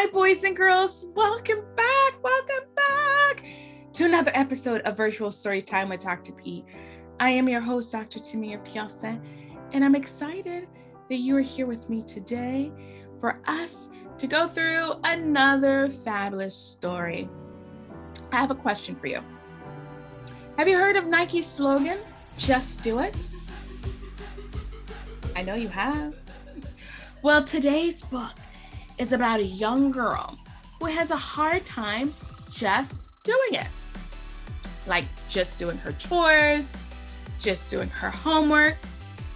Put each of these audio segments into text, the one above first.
Hi, boys and girls. Welcome back to another episode of Virtual Storytime with Dr. P. I am your host, Dr. Piersaint, and I'm excited that you are here with me today for us to go through another fabulous story. I have a question for you. Have you heard of Nike's slogan, "Just do it"? I know you have. Well, today's book is about a young girl who has a hard time just doing it. Like just doing her chores, just doing her homework.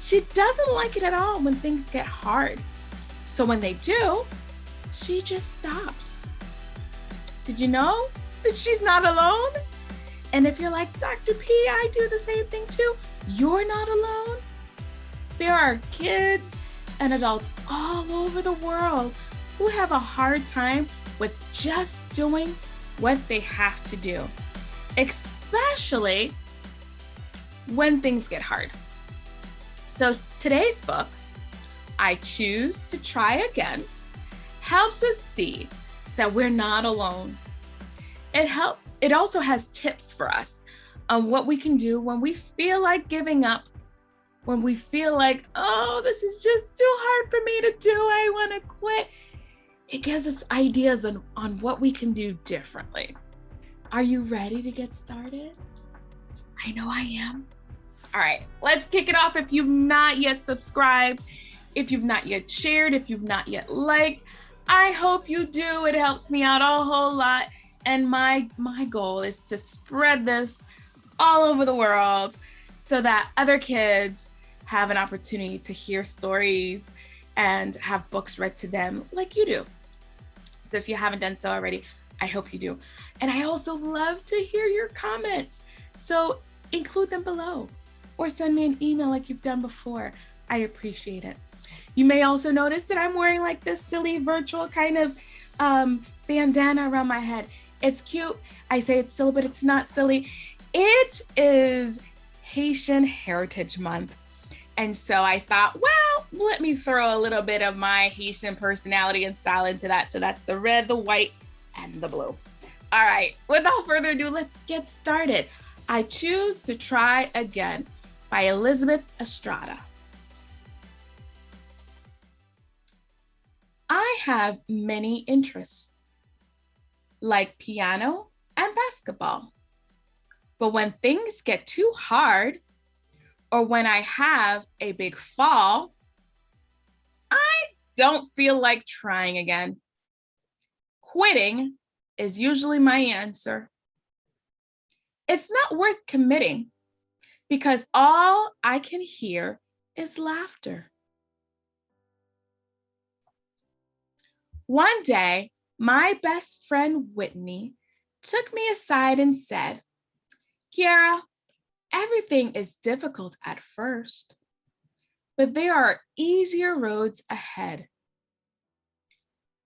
She doesn't like it at all when things get hard. So when they do, she just stops. Did you know that she's not alone? And if you're like, Dr. P, I do the same thing too, you're not alone. There are kids and adults all over the world who have a hard time with just doing what they have to do, especially when things get hard. So today's book, I Choose to Try Again, helps us see that we're not alone. It also has tips for us on what we can do when we feel like giving up, when we feel like, oh, this is just too hard for me to do, I want to quit. It gives us ideas on what we can do differently. Are you ready to get started? I know I am. All right, let's kick it off. If you've not yet subscribed, if you've not yet shared, if you've not yet liked, I hope you do. It helps me out a whole lot. And my goal is to spread this all over the world so that other kids have an opportunity to hear stories and have books read to them like you do. So if you haven't done so already, I hope you do. And I also love to hear your comments. So include them below or send me an email like you've done before. I appreciate it. You may also notice that I'm wearing like this silly virtual kind of bandana around my head. It's cute. I say it's silly, but it's not silly. It is Haitian Heritage Month. And so I thought, well, let me throw a little bit of my Haitian personality and style into that. So that's the red, the white, and the blue. All right, without further ado, let's get started. I Choose to Try Again by Elizabeth Estrada. I have many interests, like piano and basketball. But when things get too hard, or when I have a big fall, I don't feel like trying again. Quitting is usually my answer. It's not worth committing because all I can hear is laughter. One day, my best friend Whitney took me aside and said, "Kiara, everything is difficult at first, but there are easier roads ahead.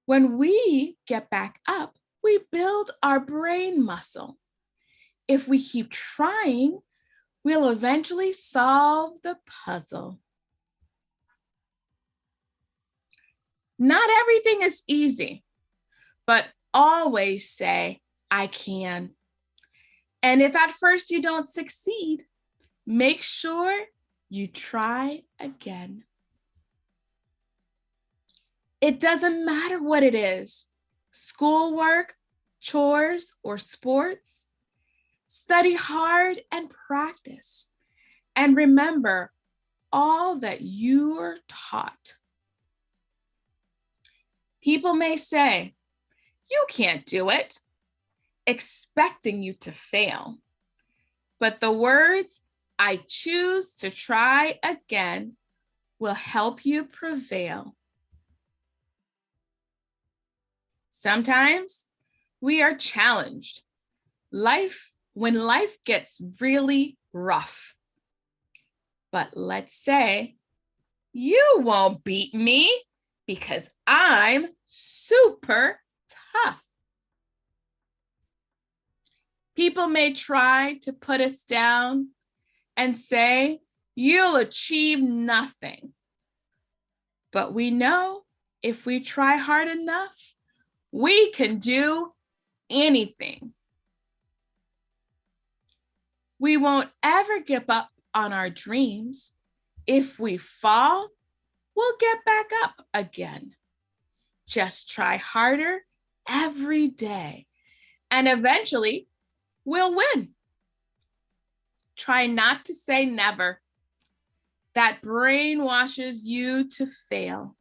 When we get back up, we build our brain muscle. If we keep trying, we'll eventually solve the puzzle." Not everything is easy, but always say, "I can." And if at first you don't succeed, make sure you try again. It doesn't matter what it is, schoolwork, chores, or sports. Study hard and practice. And remember all that you're taught. People may say, "You can't do it," expecting you to fail. But the words, "I choose to try again," will help you prevail. Sometimes we are challenged. When life gets really rough. But let's say, "You won't beat me because I'm super tough." People may try to put us down and say, "You'll achieve nothing." But we know if we try hard enough, We can do anything. We won't ever give up on our dreams. If we fall, we'll get back up again. Just try harder every day, and eventually we'll win. Try not to say never. That brainwashes you to fail.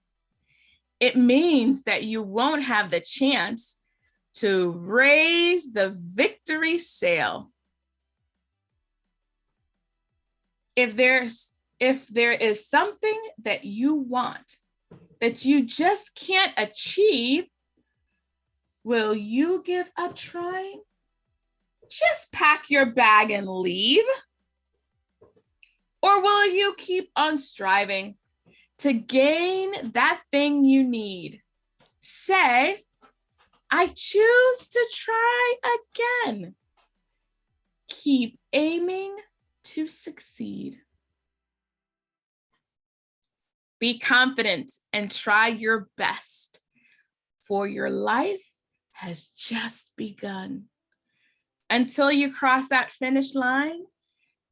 It means that you won't have the chance to raise the victory sail. If there is something that you want that you just can't achieve, will you give up trying? Just pack your bag and leave? Or will you keep on striving to gain that thing you need? Say, I choose to try again. Keep aiming to succeed. Be confident and try your best, for your life has just begun. Until you cross that finish line,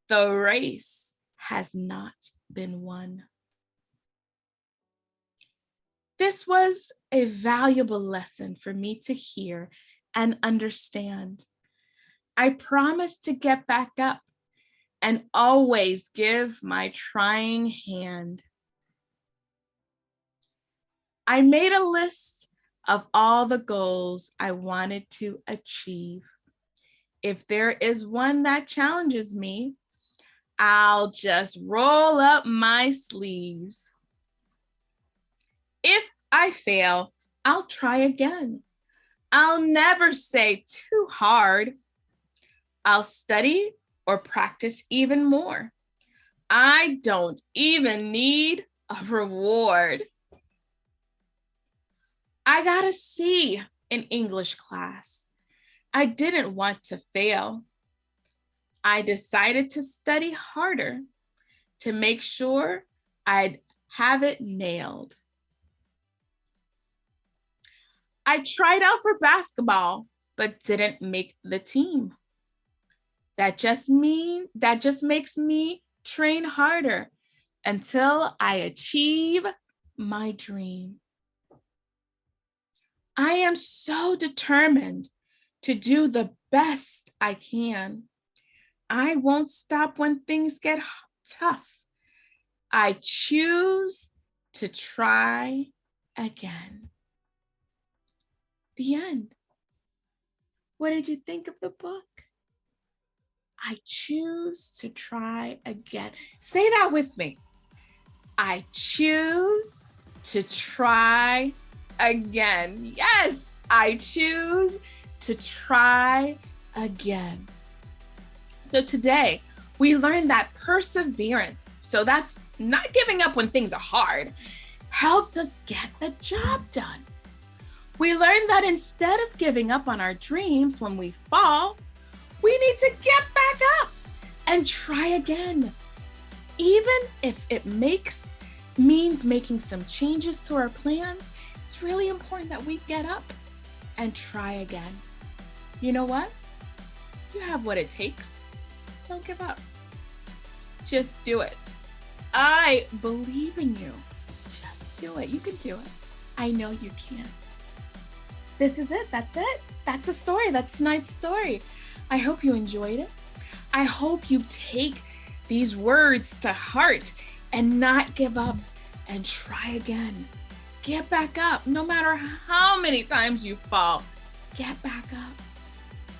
the race has not been won. This was a valuable lesson for me to hear and understand. I promise to get back up and always give my trying hand. I made a list of all the goals I wanted to achieve. If there is one that challenges me, I'll just roll up my sleeves. If I fail, I'll try again. I'll never say too hard. I'll study or practice even more. I don't even need a reward. I got a C in English class. I didn't want to fail. I decided to study harder to make sure I'd have it nailed. I tried out for basketball, but didn't make the team. That just makes me train harder until I achieve my dream. I am so determined to do the best I can. I won't stop when things get tough. I choose to try again. The end. What did you think of the book? I choose to try again. Say that with me. I choose to try again. Yes, I choose to try again. So today we learned that perseverance, so that's not giving up when things are hard, helps us get the job done. We learned that instead of giving up on our dreams when we fall, we need to get back up and try again. Even if it means making some changes to our plans, it's really important that we get up and try again. You know what? You have what it takes. Don't give up. Just do it. I believe in you. Just do it. You can do it. I know you can. This is it. That's it. That's a story. That's tonight's story. I hope you enjoyed it. I hope you take these words to heart and not give up and try again. Get back up. No matter how many times you fall, get back up.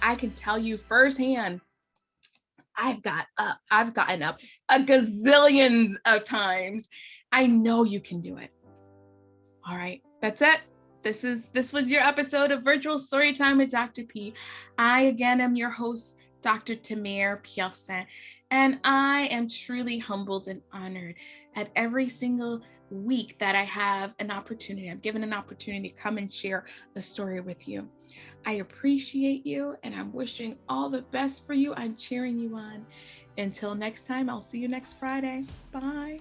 I can tell you firsthand, I've gotten up a gazillions of times. I know you can do it. All right, that's it. This was your episode of Virtual Storytime with Dr. P. I again am your host, Dr. Tamir Piersaint, and I am truly humbled and honored at every single week that I have an opportunity. I'm given an opportunity to come and share a story with you. I appreciate you, and I'm wishing all the best for you. I'm cheering you on. Until next time, I'll see you next Friday. Bye.